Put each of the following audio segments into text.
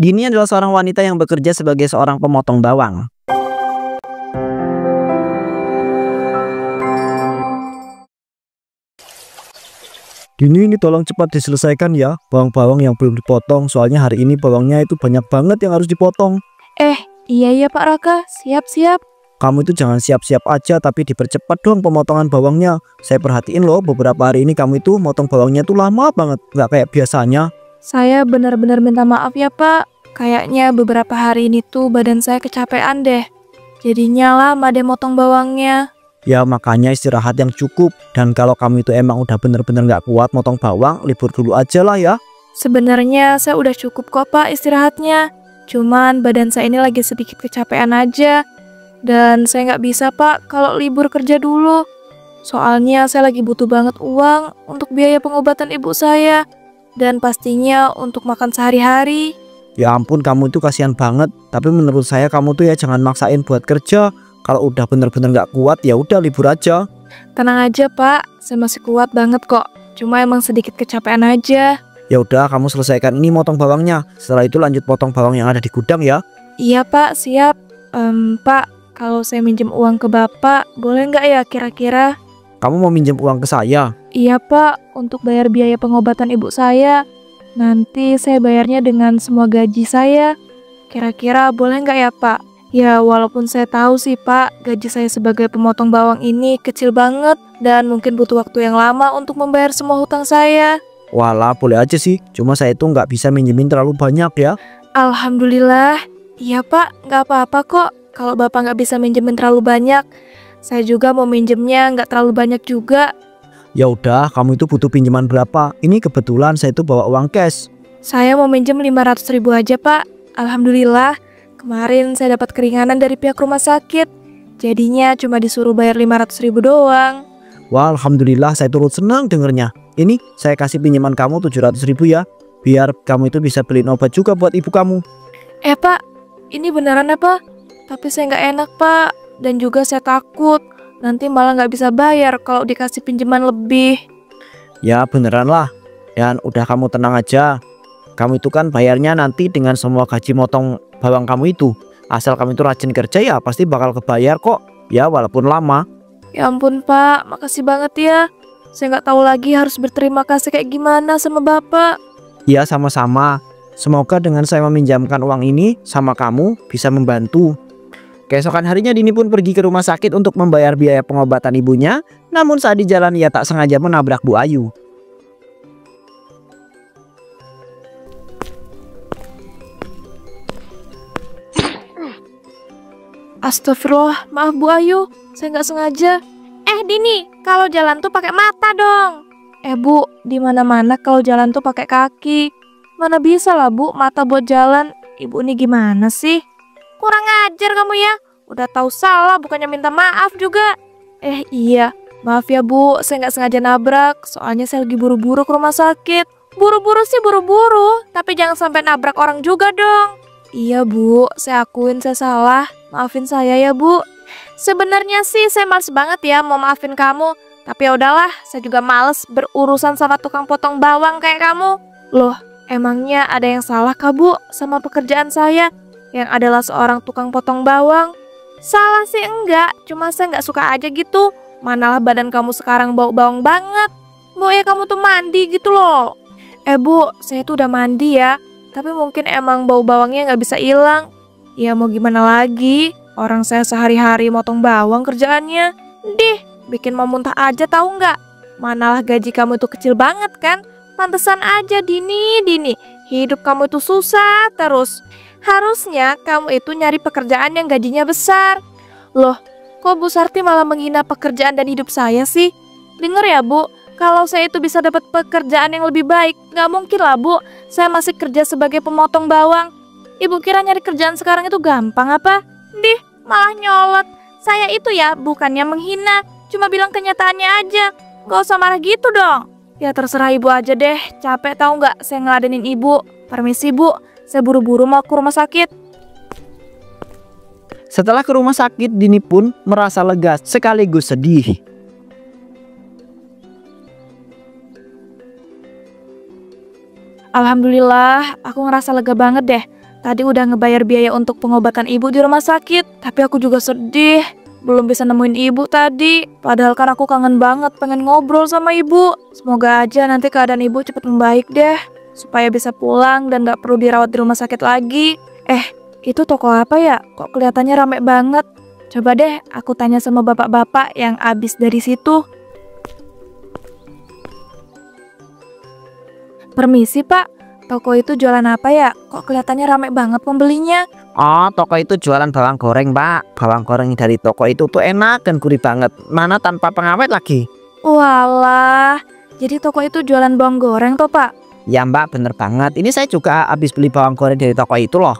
Dini adalah seorang wanita yang bekerja sebagai seorang pemotong bawang. Dini, ini tolong cepat diselesaikan ya, bawang-bawang yang belum dipotong. Soalnya hari ini bawangnya itu banyak banget yang harus dipotong. Iya ya Pak Raka, siap-siap. Kamu itu jangan siap-siap aja, tapi dipercepat dong pemotongan bawangnya. Saya perhatiin loh, beberapa hari ini kamu itu motong bawangnya tuh lama banget, nggak kayak biasanya. Saya benar-benar minta maaf ya Pak. Kayaknya beberapa hari ini tuh badan saya kecapean deh. Jadinya lama deh motong bawangnya. Ya makanya istirahat yang cukup. Dan kalau kamu itu emang udah bener-bener nggak kuat motong bawang, libur dulu aja lah ya. Sebenarnya saya udah cukup kok Pak istirahatnya. Cuman badan saya ini lagi sedikit kecapean aja. Dan saya nggak bisa Pak kalau libur kerja dulu. Soalnya saya lagi butuh banget uang untuk biaya pengobatan ibu saya. Dan pastinya untuk makan sehari-hari. Ya ampun, kamu itu kasihan banget. Tapi menurut saya kamu tuh ya jangan maksain buat kerja. Kalau udah bener-bener nggak kuat ya udah libur aja. Tenang aja Pak, saya masih kuat banget kok. Cuma emang sedikit kecapean aja. Ya udah, kamu selesaikan ini motong bawangnya. Setelah itu lanjut potong bawang yang ada di gudang ya. Iya Pak, siap. Pak, kalau saya minjem uang ke Bapak, boleh nggak ya kira-kira? Kamu mau minjem uang ke saya? Iya Pak, untuk bayar biaya pengobatan ibu saya. Nanti saya bayarnya dengan semua gaji saya. Kira-kira boleh nggak ya Pak? Ya walaupun saya tahu sih Pak, gaji saya sebagai pemotong bawang ini kecil banget. Dan mungkin butuh waktu yang lama untuk membayar semua hutang saya. Walah, boleh aja sih. Cuma saya itu nggak bisa minjemin terlalu banyak ya. Alhamdulillah. Iya Pak, nggak apa-apa kok. Kalau Bapak nggak bisa minjemin terlalu banyak, saya juga mau minjemnya nggak terlalu banyak juga. Ya udah, kamu itu butuh pinjaman berapa? Ini kebetulan saya itu bawa uang cash. Saya mau minjem 500.000 aja Pak. Alhamdulillah, kemarin saya dapat keringanan dari pihak rumah sakit. Jadinya cuma disuruh bayar 500.000 doang. Wah, alhamdulillah, saya turut senang dengernya. Ini saya kasih pinjaman kamu 700.000 ya. Biar kamu itu bisa beliin obat juga buat ibu kamu. Pak, ini beneran apa? Tapi saya nggak enak Pak. Dan juga saya takut nanti malah nggak bisa bayar kalau dikasih pinjaman lebih. Ya beneran lah. Dan udah, kamu tenang aja. Kamu itu kan bayarnya nanti dengan semua gaji motong bawang kamu itu. Asal kamu itu rajin kerja ya pasti bakal kebayar kok. Ya walaupun lama. Ya ampun Pak, makasih banget ya. Saya nggak tahu lagi harus berterima kasih kayak gimana sama Bapak. Ya sama-sama. Semoga dengan saya meminjamkan uang ini sama kamu bisa membantu. Keesokan harinya Dini pun pergi ke rumah sakit untuk membayar biaya pengobatan ibunya. Namun saat di jalan ia tak sengaja menabrak Bu Ayu. Astagfirullah, maaf Bu Ayu, saya nggak sengaja. Dini, kalau jalan tuh pakai mata dong. Bu, di mana-mana kalau jalan tuh pakai kaki. Mana bisa lah Bu, mata buat jalan. Ibu ini gimana sih? Kurang ajar kamu ya. Udah tahu salah, bukannya minta maaf juga. Iya, maaf ya Bu, saya nggak sengaja nabrak. Soalnya saya lagi buru-buru ke rumah sakit. Buru-buru sih buru-buru, tapi jangan sampai nabrak orang juga dong. Iya Bu, saya akuin saya salah. Maafin saya ya Bu. Sebenarnya sih saya males banget ya mau maafin kamu. Tapi ya udahlah, saya juga males berurusan sama tukang potong bawang kayak kamu. Loh, emangnya ada yang salah kah Bu sama pekerjaan saya yang adalah seorang tukang potong bawang? Salah sih enggak, cuma saya nggak suka aja gitu. Manalah badan kamu sekarang bau bawang banget. Bu ya kamu tuh mandi gitu loh. Bu, saya tuh udah mandi ya. Tapi mungkin emang bau bawangnya nggak bisa hilang. Ya mau gimana lagi, orang saya sehari-hari motong bawang kerjaannya. Dih, bikin mau muntah aja tahu nggak? Manalah gaji kamu itu kecil banget kan? Pantesan aja Dini, hidup kamu itu susah terus. Harusnya kamu itu nyari pekerjaan yang gajinya besar. Loh, kok Bu Sarti malah menghina pekerjaan dan hidup saya sih? Dengar ya Bu, kalau saya itu bisa dapat pekerjaan yang lebih baik, nggak mungkin lah Bu, saya masih kerja sebagai pemotong bawang. Ibu kira nyari kerjaan sekarang itu gampang apa? Dih, malah nyolot. Saya itu ya bukannya menghina, cuma bilang kenyataannya aja. Gak usah marah gitu dong. Ya terserah Ibu aja deh, capek tahu nggak saya ngeladenin Ibu. Permisi Bu, saya buru-buru mau ke rumah sakit. Setelah ke rumah sakit, Dini pun merasa lega sekaligus sedih. Alhamdulillah, aku ngerasa lega banget deh. tadi udah ngebayar biaya untuk pengobatan ibu di rumah sakit. Tapi aku juga sedih, belum bisa nemuin ibu tadi. Padahal kan aku kangen banget pengen ngobrol sama ibu. Semoga aja nanti keadaan ibu cepet membaik deh, supaya bisa pulang dan gak perlu dirawat di rumah sakit lagi. Itu toko apa ya? Kok kelihatannya rame banget? Coba deh aku tanya sama bapak-bapak yang abis dari situ. Permisi Pak, toko itu jualan apa ya? Kok kelihatannya rame banget pembelinya? Oh, toko itu jualan bawang goreng, Mbak. Bawang goreng dari toko itu tuh enak dan gurih banget. Mana tanpa pengawet lagi. Walah, jadi toko itu jualan bawang goreng toh Pak? Ya Mbak, bener banget. Ini saya juga habis beli bawang goreng dari toko itu loh.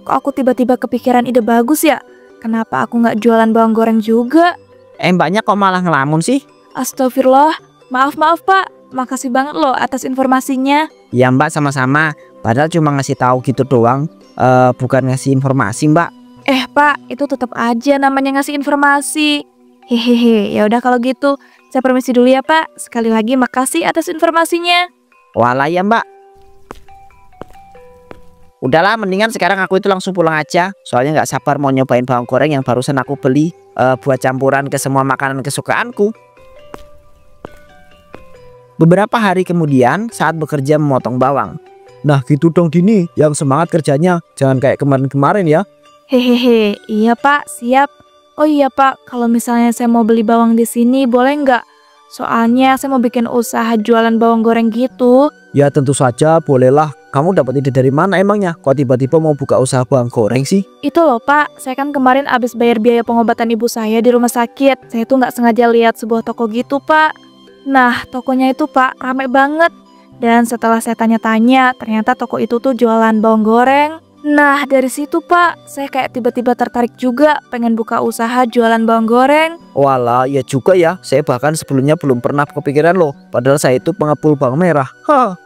Kok aku tiba-tiba kepikiran ide bagus ya? Kenapa aku nggak jualan bawang goreng juga? Mbaknya kok malah ngelamun sih? Astagfirullah, maaf Pak. Makasih banget loh atas informasinya. Ya Mbak, sama-sama. Padahal cuma ngasih tahu gitu doang, bukan ngasih informasi Mbak. Pak, itu tetap aja namanya ngasih informasi. Hehehe, ya udah kalau gitu, saya permisi dulu ya Pak. Sekali lagi makasih atas informasinya. Walah ya Mbak. Udahlah, mendingan sekarang aku itu langsung pulang aja. Soalnya nggak sabar mau nyobain bawang goreng yang barusan aku beli buat campuran ke semua makanan kesukaanku. Beberapa hari kemudian saat bekerja memotong bawang. Nah gitu dong Dini, yang semangat kerjanya. Jangan kayak kemarin-kemarin ya. Hehehe, iya Pak, siap. Oh iya Pak, kalau misalnya saya mau beli bawang di sini boleh nggak? Soalnya saya mau bikin usaha jualan bawang goreng gitu. Ya tentu saja, bolehlah. Kamu dapat ide dari mana emangnya? Kok tiba-tiba mau buka usaha bawang goreng sih? Itu loh Pak, saya kan kemarin abis bayar biaya pengobatan ibu saya di rumah sakit. Saya tuh nggak sengaja lihat sebuah toko gitu Pak. Nah, tokonya itu Pak, rame banget. Dan setelah saya tanya-tanya, ternyata toko itu tuh jualan bawang goreng. Nah, dari situ Pak, saya kayak tiba-tiba tertarik juga pengen buka usaha jualan bawang goreng. Walah, ya juga ya. Saya bahkan sebelumnya belum pernah kepikiran loh. Padahal saya itu pengepul bawang merah.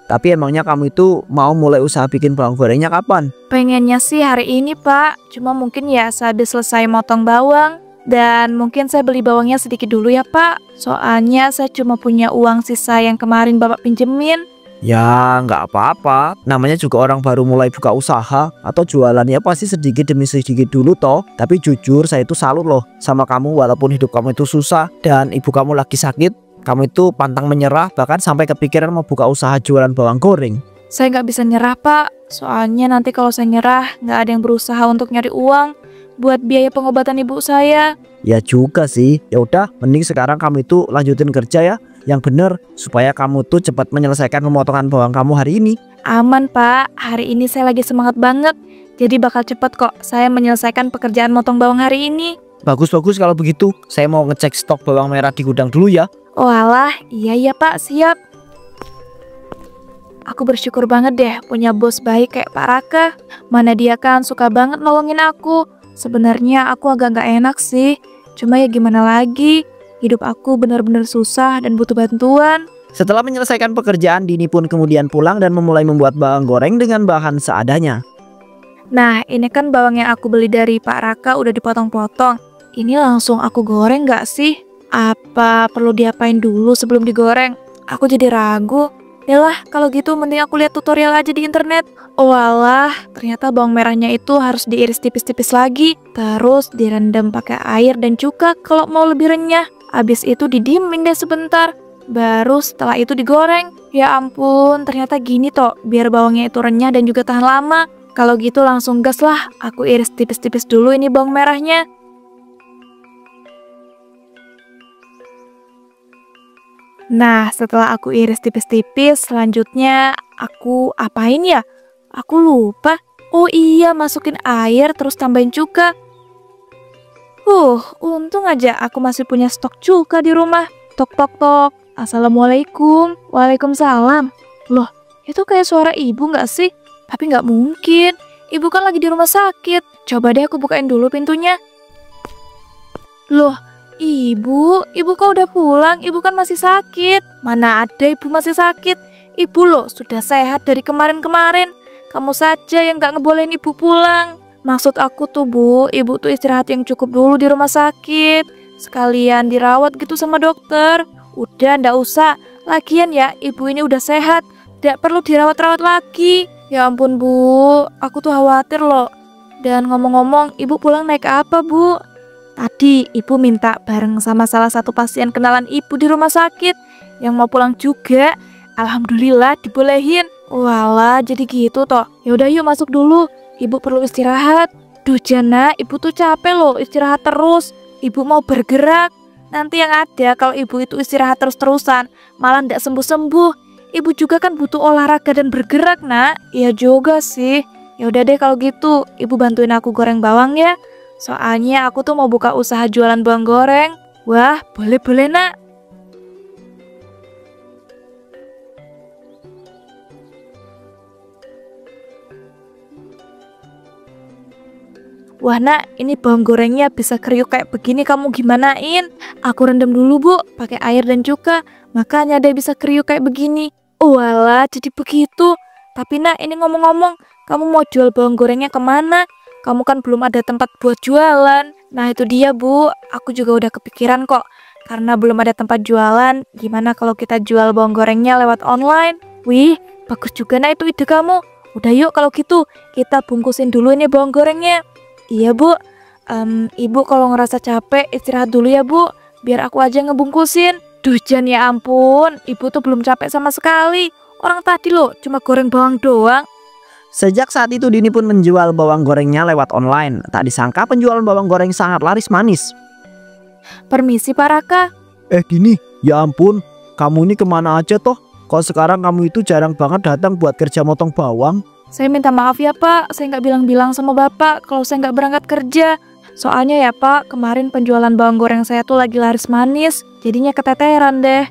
Tapi emangnya kamu itu mau mulai usaha bikin bawang gorengnya kapan? Pengennya sih hari ini Pak, cuma mungkin ya sehabis selesai motong bawang. Dan mungkin saya beli bawangnya sedikit dulu ya Pak. Soalnya saya cuma punya uang sisa yang kemarin Bapak pinjemin. Ya nggak apa-apa. Namanya juga orang baru mulai buka usaha atau jualannya pasti sedikit demi sedikit dulu toh. Tapi jujur saya itu salut loh sama kamu, walaupun hidup kamu itu susah dan ibu kamu lagi sakit. Kamu itu pantang menyerah, bahkan sampai kepikiran mau buka usaha jualan bawang goreng. Saya nggak bisa nyerah Pak. Soalnya nanti kalau saya nyerah nggak ada yang berusaha untuk nyari uang buat biaya pengobatan ibu saya. Ya juga sih. Ya udah, mending sekarang kamu itu lanjutin kerja ya yang bener supaya kamu tuh cepat menyelesaikan pemotongan bawang kamu hari ini. Aman Pak, hari ini saya lagi semangat banget. Jadi bakal cepet kok saya menyelesaikan pekerjaan motong bawang hari ini. Bagus-bagus kalau begitu. Saya mau ngecek stok bawang merah di gudang dulu ya. Walah, iya Pak, siap. Aku bersyukur banget deh punya bos baik kayak Pak Raka. Mana dia kan suka banget nolongin aku. Sebenarnya aku agak gak enak sih. Cuma ya gimana lagi, hidup aku benar-benar susah dan butuh bantuan. Setelah menyelesaikan pekerjaan, Dini pun kemudian pulang dan memulai membuat bawang goreng dengan bahan seadanya. Nah, ini kan bawang yang aku beli dari Pak Raka udah dipotong-potong. Ini langsung aku goreng gak sih? Apa perlu diapain dulu sebelum digoreng? Aku jadi ragu. Yalah, kalau gitu mending aku lihat tutorial aja di internet. Oh alah, ternyata bawang merahnya itu harus diiris tipis-tipis lagi. Terus direndam pakai air dan cuka kalau mau lebih renyah. Abis itu didiemin deh sebentar. Baru setelah itu digoreng. Ya ampun, ternyata gini toh biar bawangnya itu renyah dan juga tahan lama. Kalau gitu langsung gas lah, aku iris tipis-tipis dulu ini bawang merahnya. Nah, setelah aku iris tipis-tipis, selanjutnya aku apain ya? Aku lupa. Oh iya, masukin air terus tambahin cuka. Untung aja aku masih punya stok cuka di rumah. Tok tok tok. Assalamualaikum. Waalaikumsalam. Loh, itu kayak suara ibu nggak sih? Tapi nggak mungkin. Ibu kan lagi di rumah sakit. Coba deh aku bukain dulu pintunya. Loh, Ibu kok udah pulang? Ibu kan masih sakit. Mana ada ibu masih sakit? Ibu loh sudah sehat dari kemarin-kemarin. Kamu saja yang gak ngebolehin ibu pulang. Maksud aku tuh Bu, ibu tuh istirahat yang cukup dulu di rumah sakit. Sekalian dirawat gitu sama dokter. Udah ndak usah. Lagian ya ibu ini udah sehat. Tidak perlu dirawat-rawat lagi. Ya ampun Bu, aku tuh khawatir loh. Dan ngomong-ngomong, Ibu pulang naik apa Bu? Tadi Ibu minta bareng sama salah satu pasien kenalan Ibu di rumah sakit yang mau pulang juga. Alhamdulillah dibolehin. Walah, jadi gitu toh. Yaudah yuk masuk dulu. Ibu perlu istirahat. Duh Jana, Ibu tuh capek loh istirahat terus. Ibu mau bergerak. Nanti yang ada kalau Ibu itu istirahat terus-terusan malah ndak sembuh-sembuh. Ibu juga kan butuh olahraga dan bergerak nak. Iya juga sih. Ya udah deh kalau gitu, Ibu bantuin aku goreng bawang ya. Soalnya aku tuh mau buka usaha jualan bawang goreng. Wah, boleh-boleh nak. Wah nak, ini bawang gorengnya bisa kriuk kayak begini, kamu gimanain? Aku rendam dulu Bu, pakai air dan cuka. Makanya dia bisa kriuk kayak begini. Oh walah, jadi begitu. Tapi nak, ini ngomong-ngomong, kamu mau jual bawang gorengnya kemana? Kamu kan belum ada tempat buat jualan. Nah itu dia Bu, aku juga udah kepikiran kok. Karena belum ada tempat jualan, gimana kalau kita jual bawang gorengnya lewat online? Wih, bagus juga nah itu ide kamu. Udah yuk kalau gitu, kita bungkusin dulu ini bawang gorengnya. Iya Bu, Ibu kalau ngerasa capek istirahat dulu ya Bu, biar aku aja ngebungkusin. Duh Jan ya ampun, Ibu tuh belum capek sama sekali. Orang tadi loh cuma goreng bawang doang. Sejak saat itu Dini pun menjual bawang gorengnya lewat online. Tak disangka penjualan bawang goreng sangat laris manis. Permisi Pak Raka. Dini, ya ampun, kamu ini kemana aja toh? Kok sekarang kamu itu jarang banget datang buat kerja motong bawang? Saya minta maaf ya Pak, saya nggak bilang-bilang sama Bapak kalau saya nggak berangkat kerja. Soalnya ya Pak, kemarin penjualan bawang goreng saya tuh lagi laris manis, jadinya keteteran deh.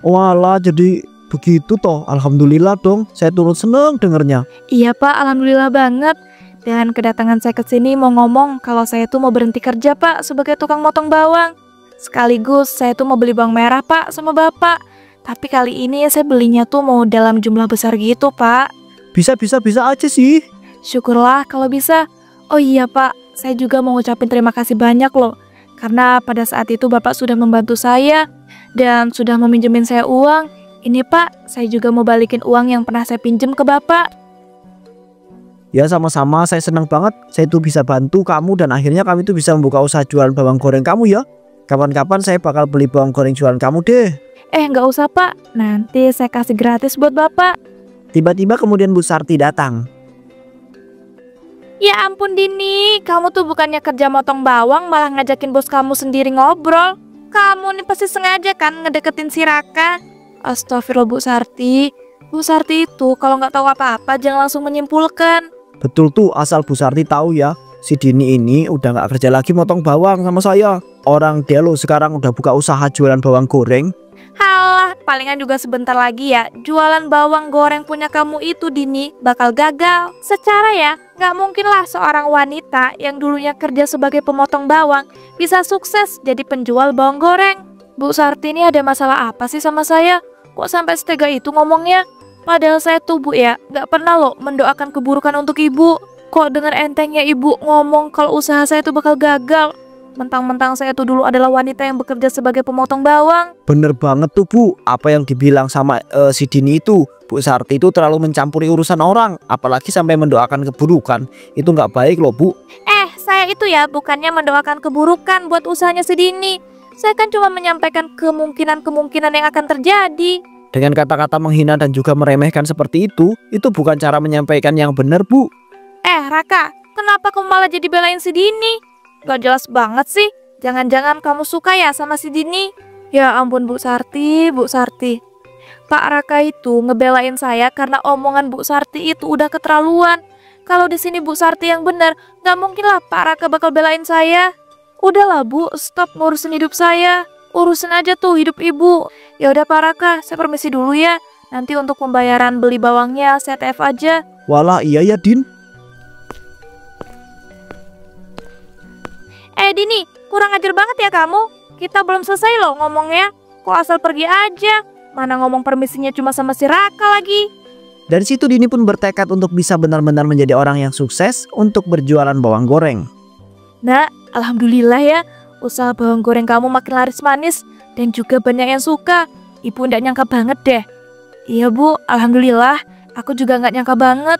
Walah, jadi begitu toh. Alhamdulillah dong, saya turut seneng dengernya. Iya Pak, alhamdulillah banget. Dan kedatangan saya ke sini mau ngomong kalau saya tuh mau berhenti kerja Pak sebagai tukang motong bawang. Sekaligus saya tuh mau beli bawang merah Pak sama Bapak. Tapi kali ini saya belinya tuh mau dalam jumlah besar gitu Pak. Bisa aja sih. Syukurlah kalau bisa. Oh iya Pak, saya juga mau ngucapin terima kasih banyak loh. Karena pada saat itu Bapak sudah membantu saya dan sudah meminjemin saya uang. Ini Pak, saya juga mau balikin uang yang pernah saya pinjem ke Bapak. Ya sama-sama, saya senang banget saya tuh bisa bantu kamu dan akhirnya kami tuh bisa membuka usaha jualan bawang goreng kamu ya. Kapan-kapan saya bakal beli bawang goreng jualan kamu deh. Nggak usah Pak, nanti saya kasih gratis buat Bapak. Tiba-tiba kemudian Bu Sarti datang. Ya ampun Dini, kamu tuh bukannya kerja motong bawang malah ngajakin bos kamu sendiri ngobrol. Kamu nih pasti sengaja kan ngedeketin si Raka. Astagfirullah Bu Sarti. Bu Sarti itu kalau nggak tahu apa-apa jangan langsung menyimpulkan. Betul tuh, asal Bu Sarti tahu ya, si Dini ini udah nggak kerja lagi motong bawang sama saya. Orang dia loh sekarang udah buka usaha jualan bawang goreng. Halah, palingan juga sebentar lagi ya jualan bawang goreng punya kamu itu Dini bakal gagal. Secara ya, nggak mungkin lah seorang wanita yang dulunya kerja sebagai pemotong bawang bisa sukses jadi penjual bawang goreng. Bu Sarti ini ada masalah apa sih sama saya? Kok sampai setega itu ngomongnya? Padahal saya tuh Bu ya, nggak pernah loh mendoakan keburukan untuk Ibu. Kok dengan entengnya Ibu ngomong kalau usaha saya tuh bakal gagal? Mentang-mentang saya tuh dulu adalah wanita yang bekerja sebagai pemotong bawang. Bener banget tuh Bu, apa yang dibilang sama si Dini itu. Bu Sarti itu terlalu mencampuri urusan orang, apalagi sampai mendoakan keburukan. Itu nggak baik loh Bu. Saya itu ya bukannya mendoakan keburukan buat usahanya si Dini. Saya kan cuma menyampaikan kemungkinan-kemungkinan yang akan terjadi. Dengan kata-kata menghina dan juga meremehkan seperti itu bukan cara menyampaikan yang benar Bu. Raka, kenapa kamu malah jadi belain si Dini? Gak jelas banget sih. Jangan-jangan kamu suka ya sama si Dini? Ya ampun Bu Sarti, Bu Sarti. Pak Raka itu ngebelain saya karena omongan Bu Sarti itu udah keterlaluan. Kalau di sini Bu Sarti yang benar, gak mungkin lah Pak Raka bakal belain saya. Udahlah Bu, stop ngurusin hidup saya. Urusin aja tuh hidup Ibu. Ya udah Pak Raka, saya permisi dulu ya. Nanti untuk pembayaran beli bawangnya saya TF aja. Walah iya ya Din. Dini, kurang ajar banget ya kamu. Kita belum selesai loh ngomongnya. Kok asal pergi aja? Mana ngomong permisinya cuma sama si Raka lagi. Dari situ Dini pun bertekad untuk bisa benar-benar menjadi orang yang sukses untuk berjualan bawang goreng. Nah, alhamdulillah ya, usaha bawang goreng kamu makin laris manis dan juga banyak yang suka. Ibu nggak nyangka banget deh. Iya Bu, alhamdulillah, aku juga nggak nyangka banget.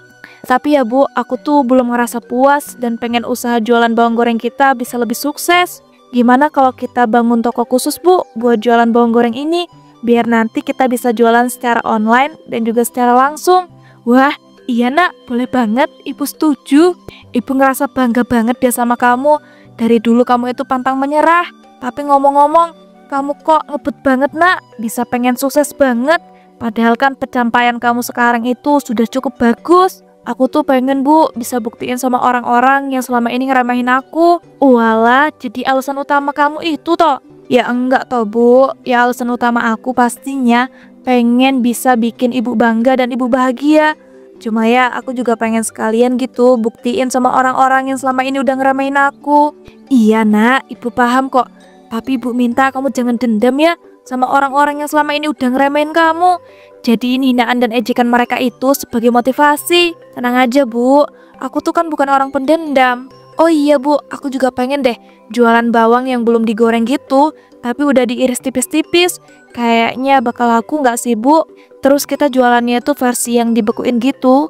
Tapi ya Bu, aku tuh belum ngerasa puas dan pengen usaha jualan bawang goreng kita bisa lebih sukses. Gimana kalau kita bangun toko khusus Bu buat jualan bawang goreng ini? Biar nanti kita bisa jualan secara online dan juga secara langsung. Wah, iya Nak, boleh banget, Ibu setuju. Ibu ngerasa bangga banget deh sama kamu. Dari dulu kamu itu pantang menyerah. Tapi ngomong-ngomong, kamu kok ngebet banget Nak, bisa pengen sukses banget. Padahal kan pencapaian kamu sekarang itu sudah cukup bagus. Aku tuh pengen Bu bisa buktiin sama orang-orang yang selama ini ngeremehin aku. Walah, jadi alasan utama kamu itu toh? Ya enggak toh Bu, ya alasan utama aku pastinya pengen bisa bikin ibu bangga dan ibu bahagia. Cuma ya aku juga pengen sekalian gitu buktiin sama orang-orang yang selama ini udah ngeremehin aku. Iya Nak, Ibu paham kok. Tapi Ibu minta kamu jangan dendam ya sama orang-orang yang selama ini udah ngeremehin kamu. Jadi hinaan dan ejekan mereka itu sebagai motivasi. Tenang aja Bu, aku tuh kan bukan orang pendendam. Oh iya Bu, aku juga pengen deh jualan bawang yang belum digoreng gitu, tapi udah diiris tipis-tipis. Kayaknya bakal laku nggak sih Bu? Terus kita jualannya tuh versi yang dibekuin gitu.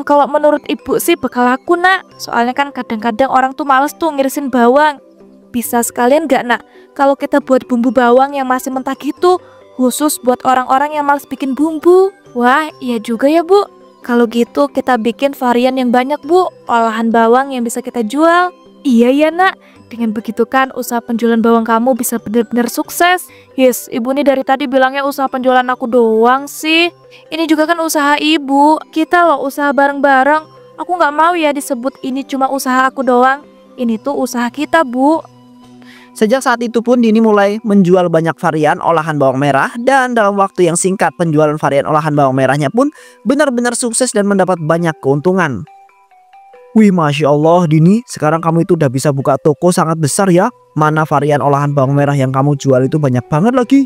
Kalau menurut Ibu sih bakal laku Nak. Soalnya kan kadang-kadang orang tuh males tuh ngirisin bawang. Bisa sekalian nggak Nak? Kalau kita buat bumbu bawang yang masih mentah gitu, khusus buat orang-orang yang males bikin bumbu. Wah, iya juga ya Bu. Kalau gitu kita bikin varian yang banyak Bu, olahan bawang yang bisa kita jual. Iya ya Nak, dengan begitu kan usaha penjualan bawang kamu bisa benar-benar sukses. Yes, Ibu nih dari tadi bilangnya usaha penjualan aku doang sih. Ini juga kan usaha Ibu, kita loh usaha bareng-bareng. Aku nggak mau ya disebut ini cuma usaha aku doang. Ini tuh usaha kita Bu. Sejak saat itu pun Dini mulai menjual banyak varian olahan bawang merah, dan dalam waktu yang singkat penjualan varian olahan bawang merahnya pun benar-benar sukses dan mendapat banyak keuntungan. Wih, Masya Allah Dini, sekarang kamu itu udah bisa buka toko sangat besar ya. Mana varian olahan bawang merah yang kamu jual itu banyak banget lagi.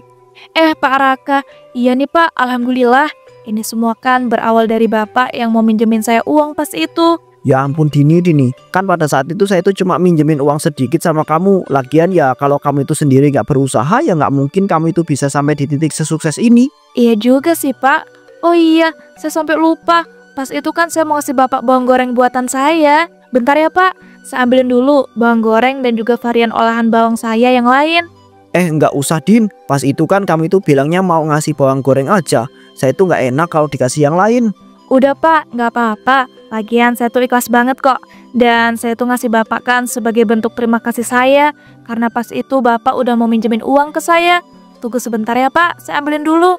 Pak Raka, iya nih Pak, Alhamdulillah. Ini semua kan berawal dari Bapak yang mau minjemin saya uang pas itu. Ya ampun Dini, kan pada saat itu saya itu cuma minjemin uang sedikit sama kamu. Lagian ya kalau kamu itu sendiri nggak berusaha ya nggak mungkin kamu itu bisa sampai di titik sesukses ini. Iya juga sih Pak. Oh iya, saya sampai lupa. Pas itu kan saya mau ngasih Bapak bawang goreng buatan saya. Bentar ya Pak, saya ambilin dulu bawang goreng dan juga varian olahan bawang saya yang lain. Nggak usah Din, pas itu kan kamu itu bilangnya mau ngasih bawang goreng aja. Saya itu nggak enak kalau dikasih yang lain. Udah Pak, nggak apa-apa. Lagian saya tuh ikhlas banget kok. Dan saya tuh ngasih Bapak kan sebagai bentuk terima kasih saya. Karena pas itu Bapak udah mau minjemin uang ke saya. Tunggu sebentar ya Pak, saya ambilin dulu.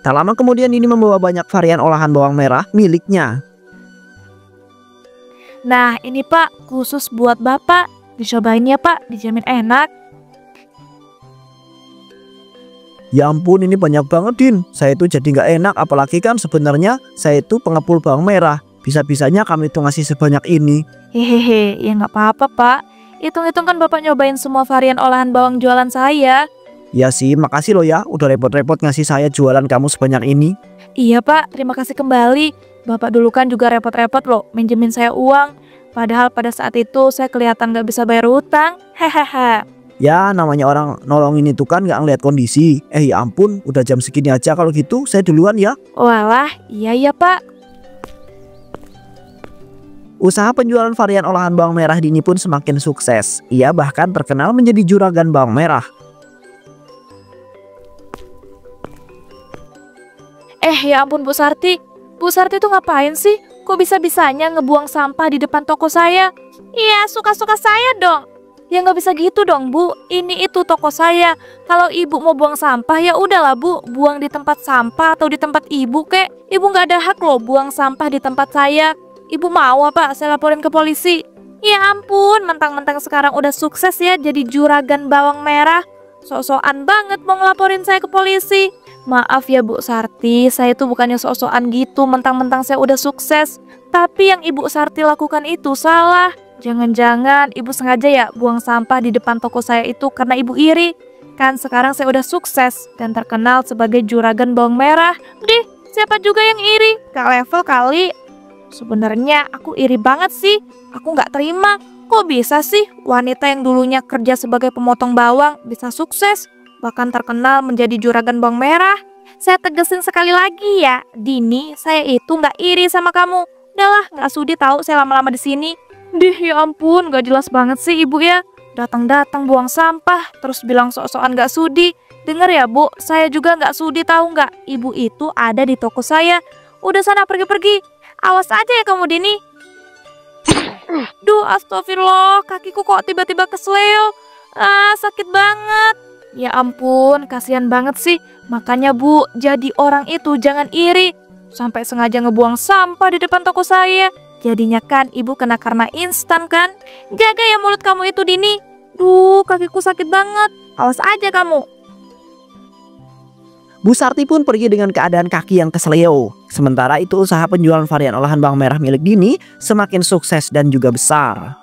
Tak lama kemudian ini membawa banyak varian olahan bawang merah miliknya. Nah ini Pak, khusus buat Bapak. Dicobain ya Pak, dijamin enak. Ya ampun ini banyak banget Din. Saya itu jadi nggak enak, apalagi kan sebenarnya saya itu pengepul bawang merah. Bisa-bisanya kami itu ngasih sebanyak ini. Hehehe, ya nggak apa-apa Pak. Hitung-hitung kan Bapak nyobain semua varian olahan bawang jualan saya. Ya sih, makasih loh ya udah repot-repot ngasih saya jualan kamu sebanyak ini. Iya Pak, terima kasih kembali. Bapak dulu kan juga repot-repot loh minjemin saya uang. Padahal pada saat itu saya kelihatan nggak bisa bayar utang. Hehehe. Ya namanya orang nolongin itu kan nggak ngeliat kondisi. Ya ampun udah jam segini aja, kalau gitu saya duluan ya. Walah, iya Pak. Usaha penjualan varian olahan bawang merah Dini pun semakin sukses. Ia bahkan terkenal menjadi juragan bawang merah. Ya ampun Bu Sarti. Bu Sarti tuh ngapain sih? Kok bisa-bisanya ngebuang sampah di depan toko saya? Iya, suka-suka saya dong. Ya nggak bisa gitu dong Bu, ini itu toko saya. Kalau Ibu mau buang sampah ya udahlah Bu, buang di tempat sampah atau di tempat Ibu kek. Ibu nggak ada hak loh buang sampah di tempat saya. Ibu mau apa saya laporin ke polisi? Ya ampun, mentang-mentang sekarang udah sukses ya jadi juragan bawang merah. Sok-sokan banget mau ngelaporin saya ke polisi. Maaf ya Bu Sarti, saya itu bukannya sok-sokan gitu mentang-mentang saya udah sukses. Tapi yang Ibu Sarti lakukan itu salah. Jangan-jangan Ibu sengaja ya buang sampah di depan toko saya itu karena Ibu iri. Kan sekarang saya udah sukses dan terkenal sebagai juragan bawang merah. Dih, siapa juga yang iri? Gak level kali. Sebenarnya aku iri banget sih. Aku gak terima. Kok bisa sih wanita yang dulunya kerja sebagai pemotong bawang bisa sukses? Bahkan terkenal menjadi juragan bawang merah. Saya tegesin sekali lagi ya, Dini, saya itu nggak iri sama kamu. Udahlah, nggak sudi tahu saya lama-lama di sini. Dih, ya ampun, nggak jelas banget sih ibu ya. Datang-datang buang sampah, terus bilang sok-sokan nggak sudi. Dengar ya bu, saya juga nggak sudi tahu nggak. Ibu itu ada di toko saya. Udah sana pergi-pergi. Awas aja ya kamu Dini. Duh, astagfirullah, kakiku kok tiba-tiba kesleo. Sakit banget. Ya ampun, kasihan banget sih. Makanya bu, jadi orang itu jangan iri. Sampai sengaja ngebuang sampah di depan toko saya. Jadinya kan ibu kena karma instan kan. Jaga ya mulut kamu itu Dini. Duh, kakiku sakit banget. Awas aja kamu. Bu Sarti pun pergi dengan keadaan kaki yang kesleo. Sementara itu usaha penjualan varian olahan bawang merah milik Dini semakin sukses dan juga besar.